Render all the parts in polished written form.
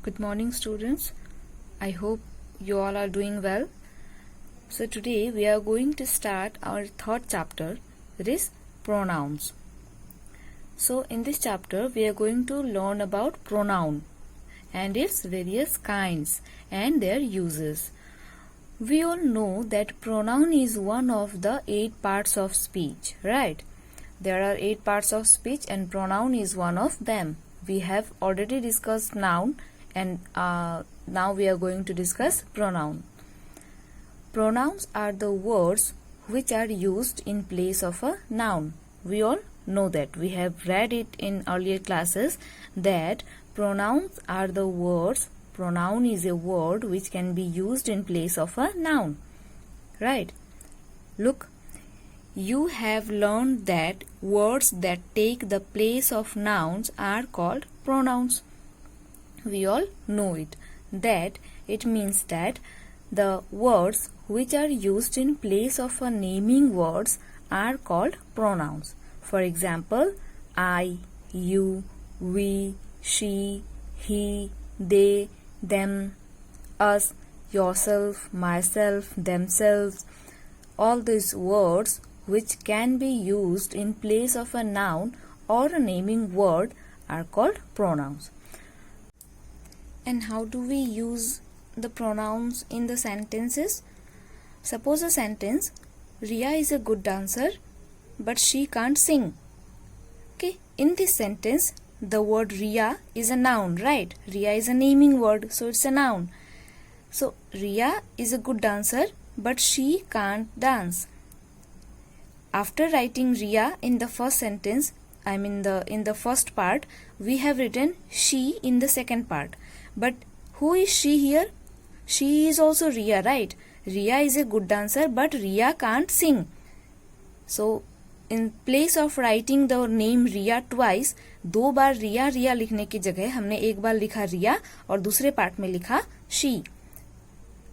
Good morning, students. I hope you all are doing well. So today we are going to start our third chapter, that is pronouns. So in this chapter we are going to learn about pronoun and its various kinds and their uses. We all know that pronoun is one of the 8 parts of speech, right? There are 8 parts of speech and pronoun is one of them. We have already discussed noun and now we are going to discuss pronoun. Pronouns are the words which are used in place of a noun. We all know that. We have read it in earlier classes that pronouns are the words. Pronoun is a word which can be used in place of a noun. Right? Look, you have learned that words that take the place of nouns are called pronouns. We all know it. That it means that the words which are used in place of a naming words are called pronouns. For example, I, you, we, she, he, they, them, us, yourself, myself, themselves. All these words which can be used in place of a noun or a naming word are called pronouns. And how do we use the pronouns in the sentences? Suppose a sentence, Riya is a good dancer, but she can't sing. Okay, in this sentence, the word Riya is a noun, right? Riya is a naming word, so it's a noun. So, Riya is a good dancer, but she can't dance. After writing Riya in the first sentence, in the first part, we have written she in the second part. But who is she here? She is also Riya, right? Riya is a good dancer, but Riya can't sing. So, in place of writing the name Riya twice, 2 bar Riya Riya लिखने की जगह हमने एक बार लिखा Riya और दूसरे part में लिखा she.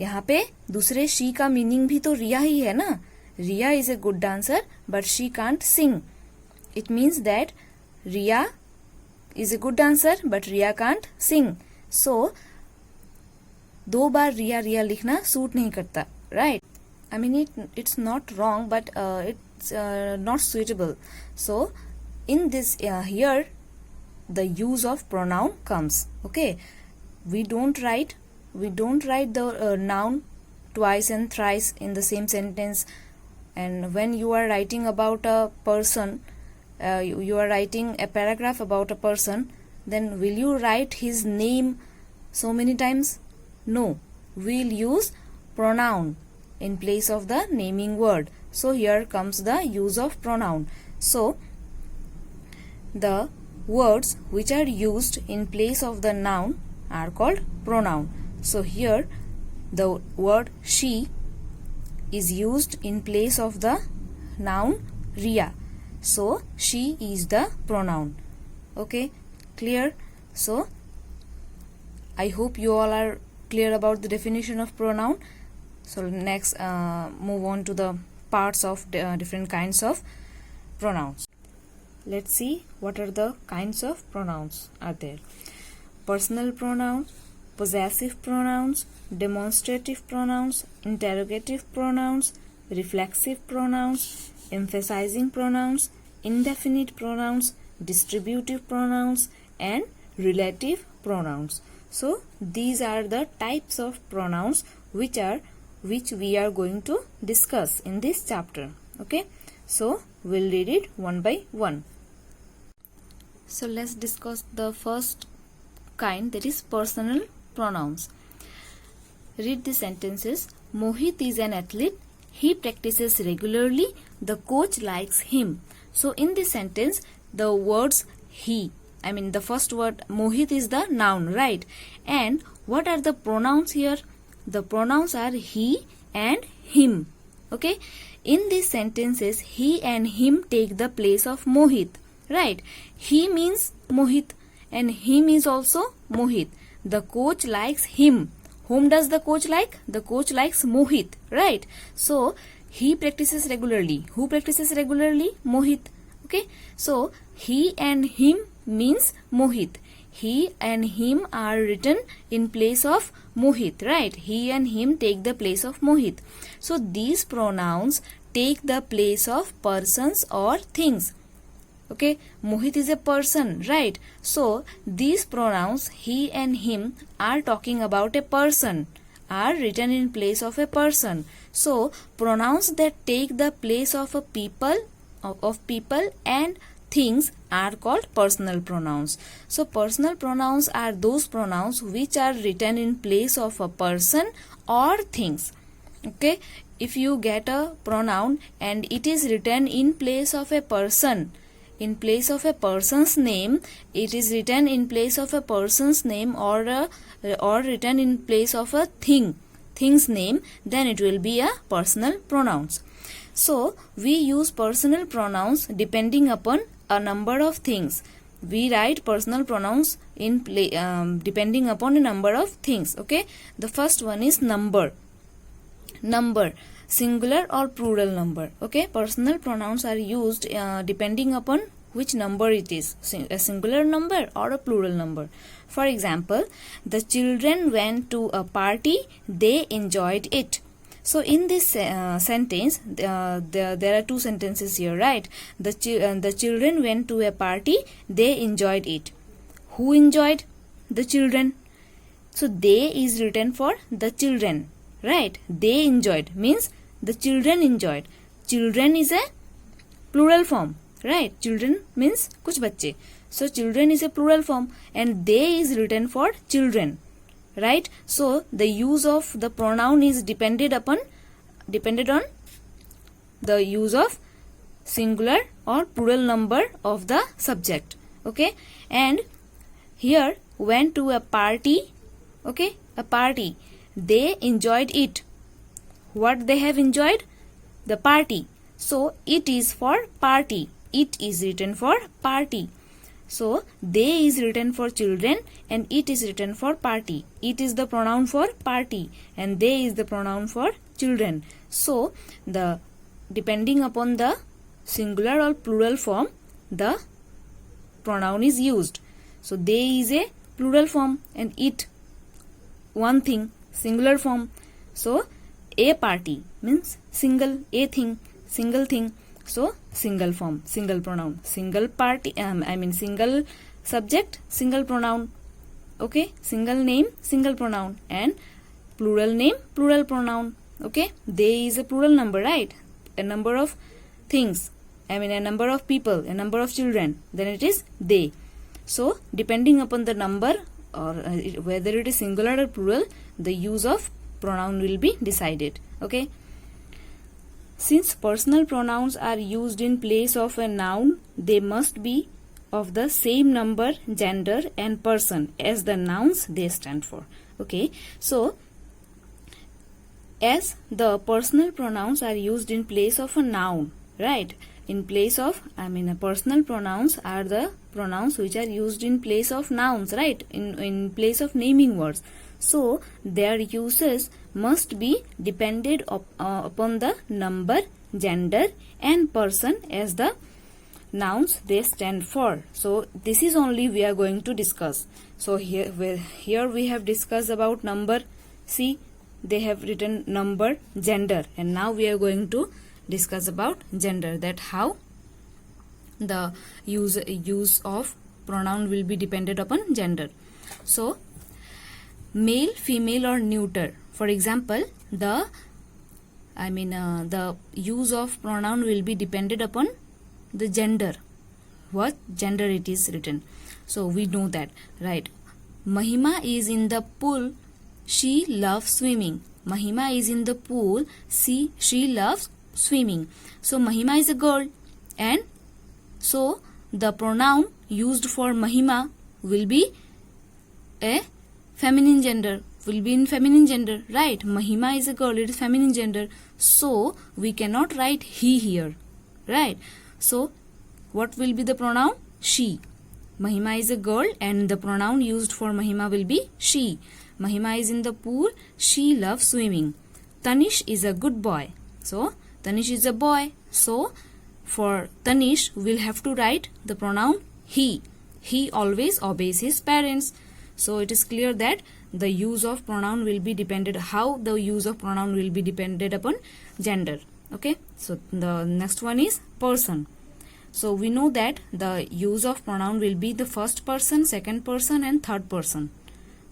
यहाँ पे दूसरे she का मीनिंग भी तो Riya ही है ना? Riya is a good dancer, but she can't sing. It means that Riya is a good dancer, but Riya can't sing. So, 2 bar Riya Riya लिखना सूट नहीं करता, right? I mean it's not wrong, but it's not suitable. So, in this here, the use of pronoun comes. Okay, we don't write the noun twice and thrice in the same sentence. And when you are writing about a person, you are writing a paragraph about a person, then will you write his name so many times? No, we'll use pronoun in place of the naming word. So here comes the use of pronoun. So the words which are used in place of the noun are called pronoun. So here the word she is used in place of the noun Riya. So she is the pronoun. Okay, clear? So I hope you all are clear about the definition of pronoun. So next move on to the parts of different kinds of pronouns. Let's see what are the kinds of pronouns are there. Personal pronouns, possessive pronouns, demonstrative pronouns, interrogative pronouns, reflexive pronouns, emphasizing pronouns, indefinite pronouns, distributive pronouns, and relative pronouns. So these are the types of pronouns which we are going to discuss in this chapter. Okay, so we'll read it one by one. So let's discuss the first kind, that is personal pronouns. Read the sentences. Mohit is an athlete. He practices regularly. The coach likes him. So in this sentence, the words he, the first word Mohit is the noun, right? And what are the pronouns here? The pronouns are he and him. Okay? In these sentences, he and him take the place of Mohit, right? He means Mohit and him is also Mohit. The coach likes him. Whom does the coach like? The coach likes Mohit, right? So, he practices regularly. Who practices regularly? Mohit. Okay? So, he and him means Mohit. he and him are written in place of Mohit, right? He and him take the place of Mohit. So these pronouns take the place of persons or things. Okay, Mohit is a person, right? So these pronouns he and him are talking about a person, are written in place of a person. So pronouns that take the place of a people and things are called personal pronouns. So personal pronouns are those pronouns which are written in place of a person or things. Okay, if you get a pronoun and it is written in place of a person, in place of a person's name, it is written in place of a person's name or written in place of a thing's name, then it will be a personal pronouns. So we use personal pronouns depending upon a number of things. We write personal pronouns in depending upon a number of things. Okay, the first one is number, singular or plural number. Okay, personal pronouns are used depending upon which number it is, a singular number or a plural number. For example, the children went to a party, they enjoyed it. So in this sentence, there are two sentences here, right? The children went to a party, they enjoyed it. Who enjoyed? The children. So they is written for the children, right? They enjoyed means the children enjoyed. Children is a plural form, right? Children means kuch bacche. So children is a plural form and they is written for children, right? So the use of the pronoun is depended on the use of singular or plural number of the subject. Okay, and here went to a party. Okay, a party, they enjoyed it. What they have enjoyed? The party. So it is for party, it is written for party. So they is written for children and it is written for party. It is the pronoun for party and they is the pronoun for children. So the depending upon the singular or plural form, the pronoun is used. So they is a plural form and it one thing, singular form. So a party means single, a thing, single thing. So single form, single pronoun, single party, single subject, single pronoun. Okay, single name, single pronoun, and plural name, plural pronoun. Okay, they is a plural number, right? A number of things, a number of people, a number of children, then it is they. So depending upon the number or whether it is singular or plural, the use of pronoun will be decided. Okay. Since personal pronouns are used in place of a noun, they must be of the same number, gender and person as the nouns they stand for. Okay, so as the personal pronouns are used in place of a noun, right? In place of, personal pronouns are the pronouns which are used in place of nouns, right? In place of naming words. So their uses must be depended upon the number, gender and person as the nouns they stand for. So this is only we are going to discuss. So here we have discussed about number. See, they have written number, gender, and now we are going to discuss about gender, that how the use of pronoun will be dependent upon gender. So male, female or neuter. For example, the use of pronoun will be dependent upon the gender, what gender it is written. So we know that, right? Mahima is in the pool, she loves swimming. Mahima is in the pool, she loves swimming. So Mahima is a girl, and so the pronoun used for Mahima will be a feminine gender, will be in feminine gender, right? Mahima is a girl, it is feminine gender. So we cannot write he here, right? So what will be the pronoun? She. Mahima is a girl and the pronoun used for Mahima will be she. Mahima is in the pool, she loves swimming. Tanish is a good boy. So Tanish is a boy. So for Tanish we'll have to write the pronoun he. he always obeys his parents. So it is clear that the use of pronoun will be dependent, how the use of pronoun will be dependent upon gender. Okay, so the next one is person. So we know that the use of pronoun will be the first person, second person and third person.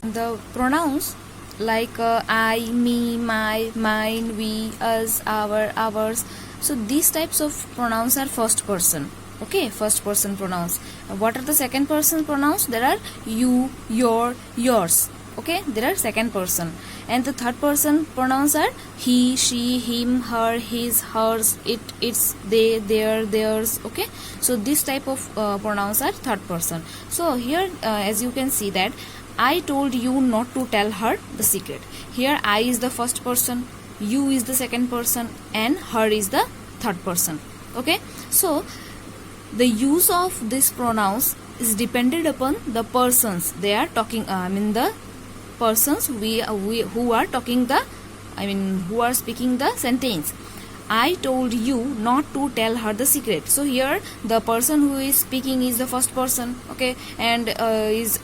The pronouns like I, me, my, mine, we, us, our, ours. So these types of pronouns are first person. Okay, first person pronouns. What are the second person pronouns? There are you, your, yours. Okay, there are second person. And the third person pronouns are he, she, him, her, his, hers, it, its, they, their, theirs. Okay, so this type of pronouns are third person. So here as you can see that I told you not to tell her the secret. Here I is the first person, you is the second person and her is the third person. Okay, so the use of these pronouns is dependent upon the persons they are talking, the persons we who are talking the, who are speaking the sentence. I told you not to tell her the secret. So here the person who is speaking is the first person. Okay, and is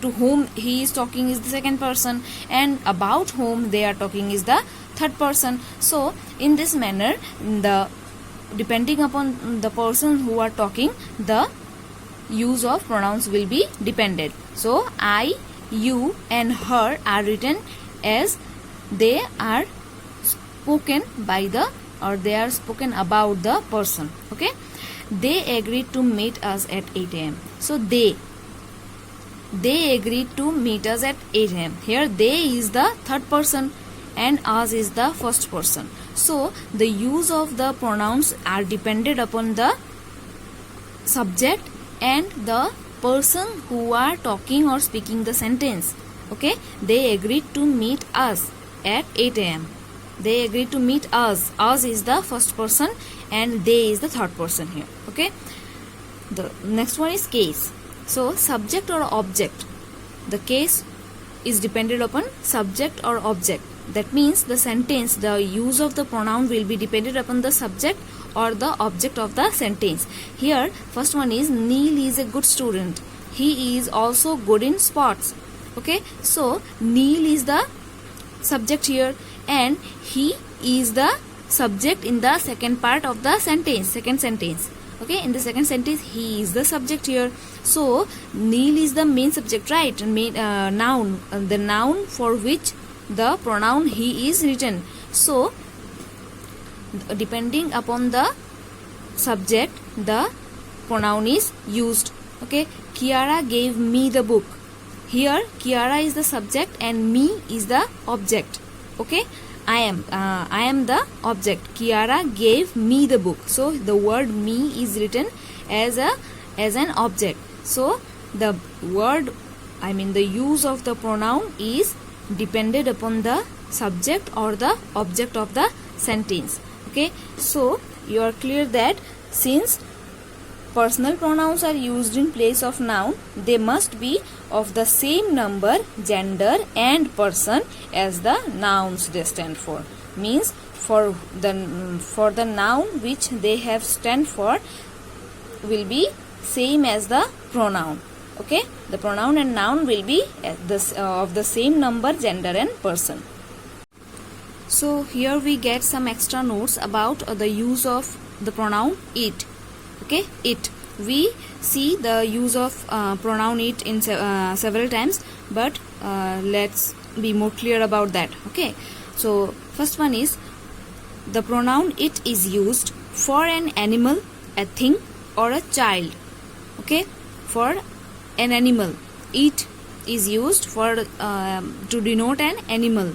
to whom he is talking is the second person, and about whom they are talking is the third person. So in this manner, the depending upon the person who are talking, the use of pronouns will be dependent. So I, you and her are written as they are spoken by the, or they are spoken about the person. Okay, they agreed to meet us at 8 a.m. So they agreed to meet us at 8 a.m. Here they is the third person and us is the first person. So the use of the pronouns are dependent upon the subject and the person who are talking or speaking the sentence. Okay, they agreed to meet us at 8 a.m. They agreed to meet us. Us is the first person and they is the third person here. Okay, the next one is case. So subject or object. The case is dependent upon subject or object. That means the sentence, the use of the pronoun will be dependent upon the subject or the object of the sentence. Here first one is Neil is a good student. He is also good in sports. Okay, so Neil is the subject here and he is the subject in the second part of the sentence, second sentence. Okay, in the second sentence he is the subject here. So Neil is the main subject, right? Noun, the noun for which the pronoun he is written. So depending upon the subject, the pronoun is used. Okay, Kiara gave me the book. Here Kiara is the subject and me is the object. Okay, I am the object. Kiara gave me the book. So the word me is written as an object. So the word, the use of the pronoun is dependent upon the subject or the object of the sentence. Okay, so you are clear that since personal pronouns are used in place of noun, they must be of the same number, gender and person as the nouns they stand for. Means for the noun which they have stand for will be same as the pronoun. Okay, the pronoun and noun will be of the same number, gender and person. So here we get some extra notes about the use of the pronoun it. Okay, it. We see the use of pronoun it in several times, but let's be more clear about that. Okay, so first one is the pronoun it is used for an animal, a thing or a child. Okay, for an animal, it is used for to denote an animal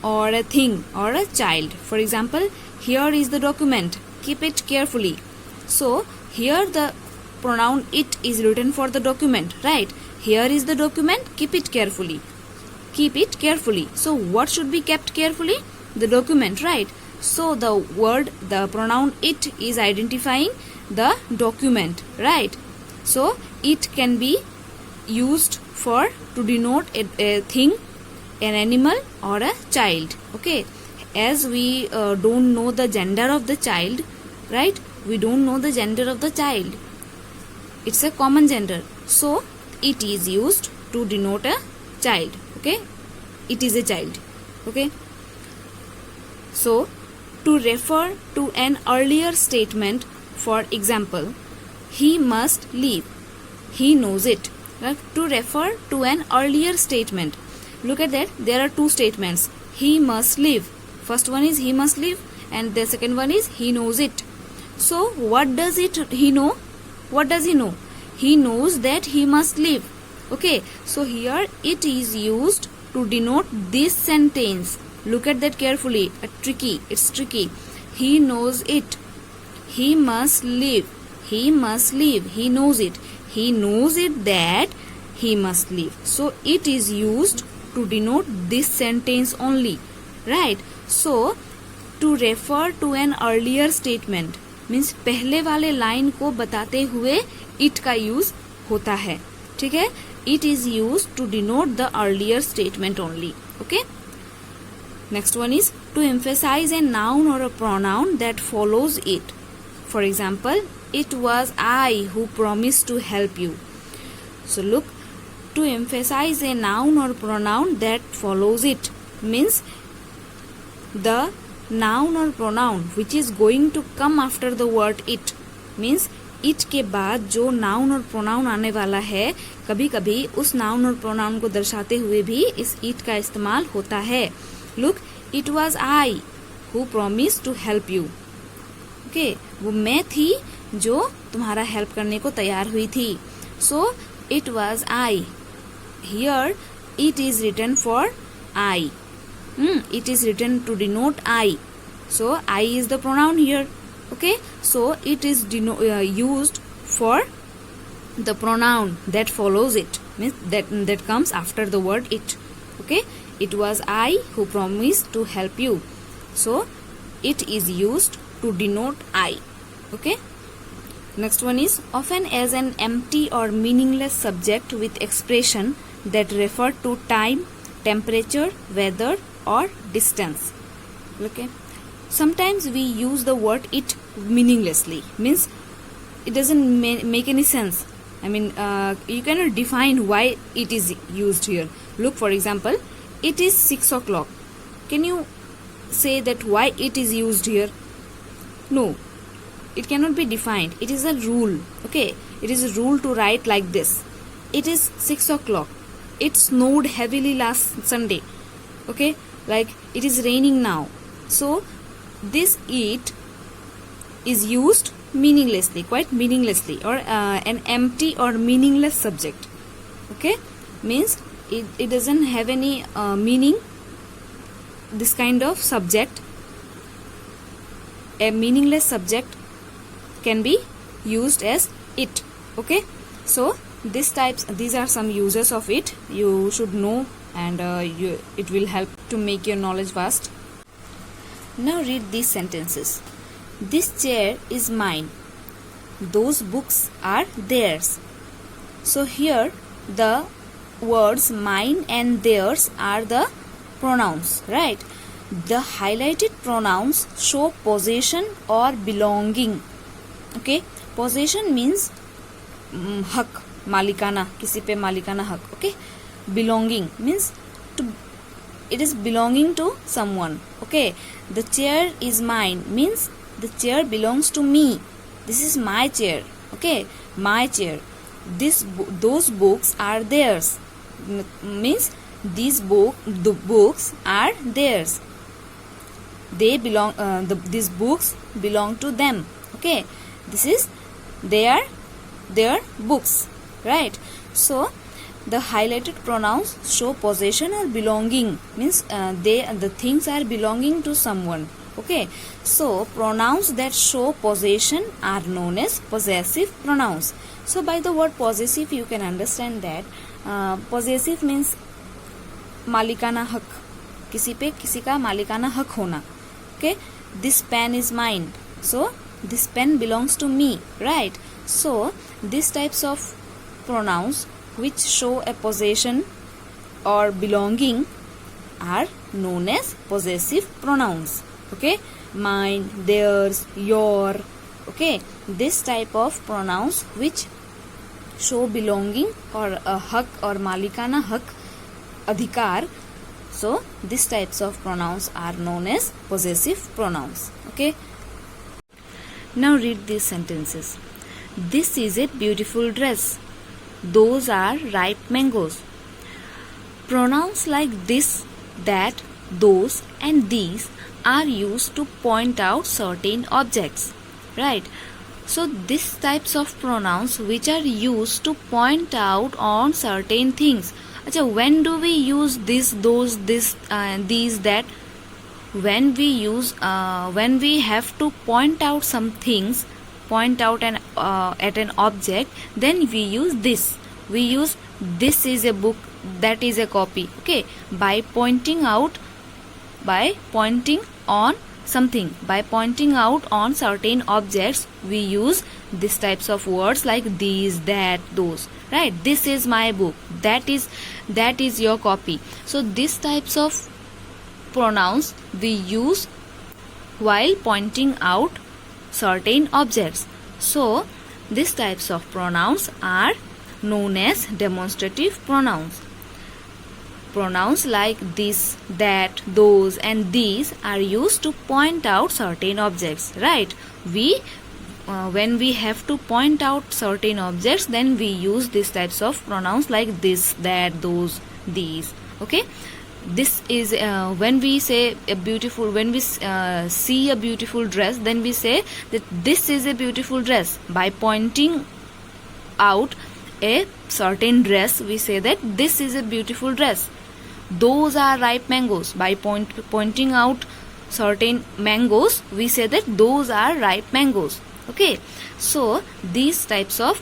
or a thing or a child. For example, here is the document, keep it carefully. So here the pronoun it is written for the document, right? Here is the document, keep it carefully. Keep it carefully. So what should be kept carefully? The document, right? So the pronoun it is identifying the document, right? So it can be used for to denote a thing, an animal or a child. Okay, as we don't know the gender of the child, right? We don't know the gender of the child. it's a common gender, so it is used to denote a child. Okay, it is a child. Okay, so to refer to an earlier statement, for example, he must leave, he knows it. Right? To refer to an earlier statement, look at that, there are two statements, he must leave. First one is he must leave and the second one is he knows it. So what does he know? What does he know? He knows that he must leave. Okay, so here it is used to denote this sentence. Look at that carefully. It's tricky. He knows it. He must leave. He must leave. He knows it. He knows it that he must leave. So it is used to denote this sentence only. Right? So to refer to an earlier statement means पहले वाले line को बताते हुए it का use होता है. ठीक है? It is used to denote the earlier statement only. Okay? Next one is to emphasize a noun or a pronoun that follows it. For example, it was I who promised to help you. So look, to emphasize a noun or pronoun that follows it means the noun or pronoun which is going to come after the word it means it के बाद जो noun और pronoun आने वाला है, कभी कभी उस noun और pronoun को दर्शाते हुए भी इस it का इस्तेमाल होता है. Look, it was I who promised to help you. Okay, वो मैं थी जो तुम्हारा हेल्प करने को तैयार हुई थी. So it was I. Here it is written for I. It is written to denote I. So I is the pronoun here. Okay, so it is used for the pronoun that follows it, means that comes after the word it. Okay, it was I who promised to help you. So it is used to denote I. Okay, next one is often as an empty or meaningless subject with expression that refer to time, temperature, weather or distance. Okay, sometimes we use the word it meaninglessly, means it doesn't make any sense. I mean, you cannot define why it is used here. Look, for example, it is 6 o'clock. Can you say that why it is used here? No, it cannot be defined. It is a rule. Okay, it is a rule to write like this. It is 6 o'clock. It snowed heavily last Sunday. Okay, like it is raining now. So this it is used meaninglessly, quite meaninglessly, or an empty or meaningless subject. Okay, means it doesn't have any meaning. This kind of subject, a meaningless subject, can be used as it. Okay, so these are some uses of it. You should know, and it will help to make your knowledge vast. Now read these sentences. This chair is mine. Those books are theirs. So here the words mine and theirs are the pronouns, right? The highlighted pronouns show possession or belonging. Okay, possession means हक, मालिकाना, किसी पे मालिकाना हक. Okay, belonging means it is belonging to someone. Okay, the chair is mine means the chair belongs to me. This is my chair. Okay, my chair. Those books are theirs means the books are theirs. They belong. These books belong to them. Okay, this is their books, right? So the highlighted pronouns show possession or belonging means the things are belonging to someone. Okay, so pronouns that show possession are known as possessive pronouns. So by the word possessive you can understand that possessive means मालिकाना हक, किसी पे किसी का मालिकाना हक होना. Okay, this pen is mine, so this pen belongs to me, right? So these types of pronouns which show a possession or belonging are known as possessive pronouns. Okay, mine, theirs, your. Okay, this type of pronouns which show belonging or a hak or malikana hak, adhikar. So these types of pronouns are known as possessive pronouns. Okay. Now read these sentences. This is a beautiful dress. Those are ripe mangoes. Pronouns like this, that, those and these are used to point out certain objects, right? So these types of pronouns which are used to point out on certain things. Achha, when do we use this, those, this, these, that? When we have to point out some things, point out at an object, then we use this. We use this is a book, that is a copy. Okay, by pointing on something, by pointing out on certain objects, we use these types of words like these, that, those, right? This is my book, that is your copy. So these types of pronouns we use while pointing out certain objects. So these types of pronouns are known as demonstrative pronouns. Pronouns like this, that, those and these are used to point out certain objects, right? When we have to point out certain objects, then we use these types of pronouns like this, that, those, these. Okay, this is when we say a beautiful, when we see a beautiful dress, then we say that this is a beautiful dress. By pointing out a certain dress, we say that this is a beautiful dress. Those are ripe mangoes. By pointing out certain mangoes, we say that those are ripe mangoes. Okay, so these types of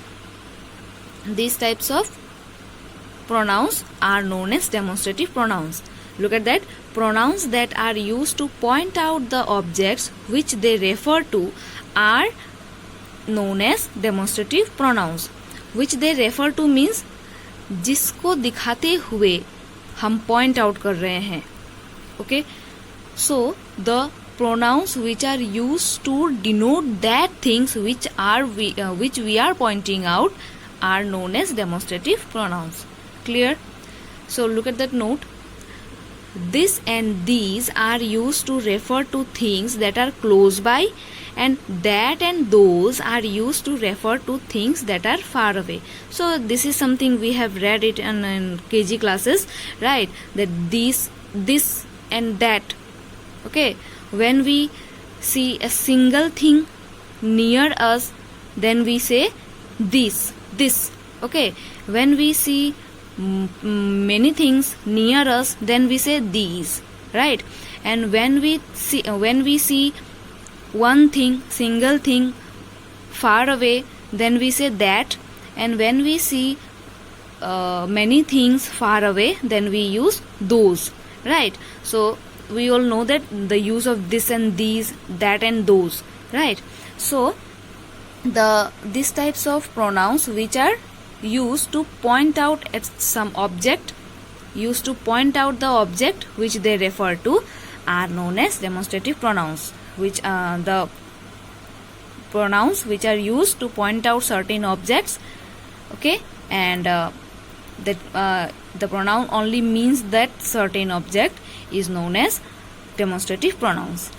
pronouns are known as demonstrative pronouns. Look at that. Pronouns that are used to point out the objects which they refer to are known as demonstrative pronouns. Which they refer to means जिसको दिखाते हुए हम point out कर रहे हैं. Okay, so the pronouns which are used to denote that things which we are pointing out are known as demonstrative pronouns. Clear? So look at that note. This and these are used to refer to things that are close by, and that and those are used to refer to things that are far away. So this is something we have read it in KG classes, right? That this and that. Okay, when we see a single thing near us, then we say this. Okay, when we see many things near us, then we say these, right? And when we see one thing, single thing far away, then we say that. And when we see many things far away, then we use those, right? So we all know that the use of this and these, that and those, right? So these types of pronouns which are used to point out at some object, used to point out the object which they refer to, are known as demonstrative pronouns. Which the pronouns which are used to point out certain objects. Okay, and that the pronoun only means that certain object is known as demonstrative pronouns.